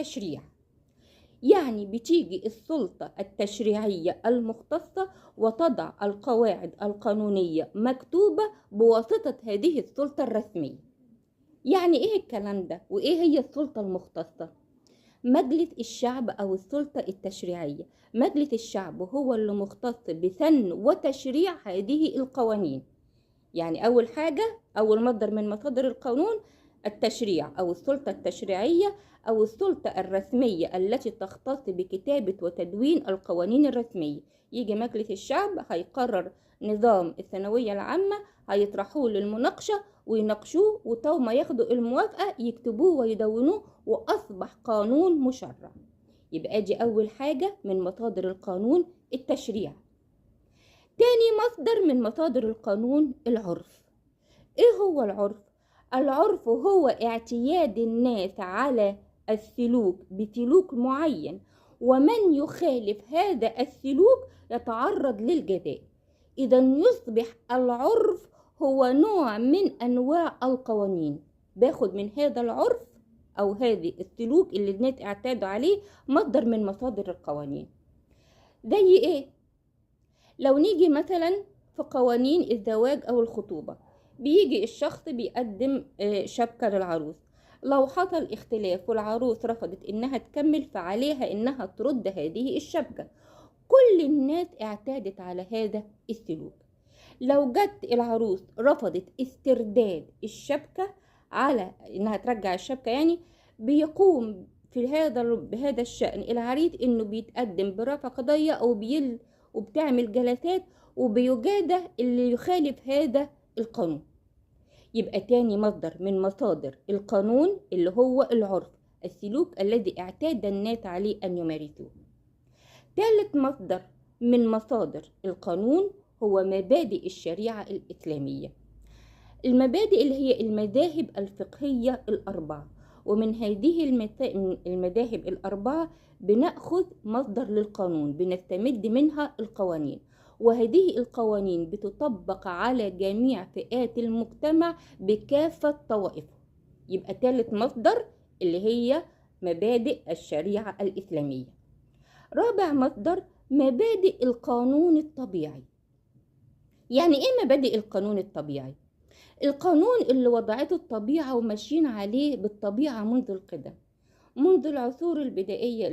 التشريع. يعني بتيجي السلطة التشريعية المختصة وتضع القواعد القانونية مكتوبة بواسطة هذه السلطة الرسمية. يعني ايه الكلام ده وايه هي السلطة المختصة؟ مجلس الشعب أو السلطة التشريعية. مجلس الشعب هو اللي مختص بسن وتشريع هذه القوانين. يعني أول حاجة، أول مصدر من مصادر القانون التشريع أو السلطة التشريعية أو السلطة الرسمية التي تختص بكتابة وتدوين القوانين الرسمية. يجي مجلس الشعب هيقرر نظام الثانوية العامة، هيطرحوه للمناقشة ويناقشوه، وطول ما ياخدوا الموافقة يكتبوه ويدونوه وأصبح قانون مشرع. يبقى دي أول حاجة من مصادر القانون التشريع. تاني مصدر من مصادر القانون العرف. ايه هو العرف؟ العرف هو اعتياد الناس على السلوك بسلوك معين، ومن يخالف هذا السلوك يتعرض للجزاء. إذا يصبح العرف هو نوع من أنواع القوانين. باخد من هذا العرف أو هذه السلوك اللي الناس اعتادوا عليه مصدر من مصادر القوانين. زي إيه؟ لو نيجي مثلا في قوانين الزواج أو الخطوبة، بيجي الشخص بيقدم شبكة للعروس. لو حصل اختلاف والعروس رفضت إنها تكمل، فعليها إنها ترد هذه الشبكة. كل الناس اعتادت على هذا السلوك. لو جت العروس رفضت استرداد الشبكة، على إنها ترجع الشبكة يعني، بيقوم بهذا الشأن العريس إنه بيتقدم برفع قضية أو وبتعمل جلسات وبيجادة اللي يخالف هذا القانون. يبقى تاني مصدر من مصادر القانون اللي هو العرف، السلوك الذي اعتاد الناس عليه أن يمارسوه. ثالث مصدر من مصادر القانون هو مبادئ الشريعة الإسلامية. المبادئ اللي هي المذاهب الفقهية الأربعة، ومن هذه المذاهب الأربعة بنأخذ مصدر للقانون، بنستمد منها القوانين، وهذه القوانين بتطبق على جميع فئات المجتمع بكافة طوائفه. يبقى ثالث مصدر اللي هي مبادئ الشريعة الإسلامية. رابع مصدر مبادئ القانون الطبيعي. يعني ايه مبادئ القانون الطبيعي؟ القانون اللي وضعته الطبيعة وماشيين عليه بالطبيعة منذ القدم، منذ العصور البدائية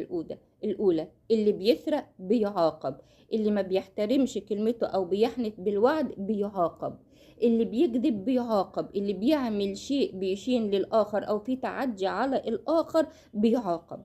الأولى. اللي بيسرق بيعاقب، اللي ما بيحترمش كلمته أو بيحنث بالوعد بيعاقب، اللي بيكذب بيعاقب، اللي بيعمل شيء بيشين للآخر أو في تعدي على الآخر بيعاقب.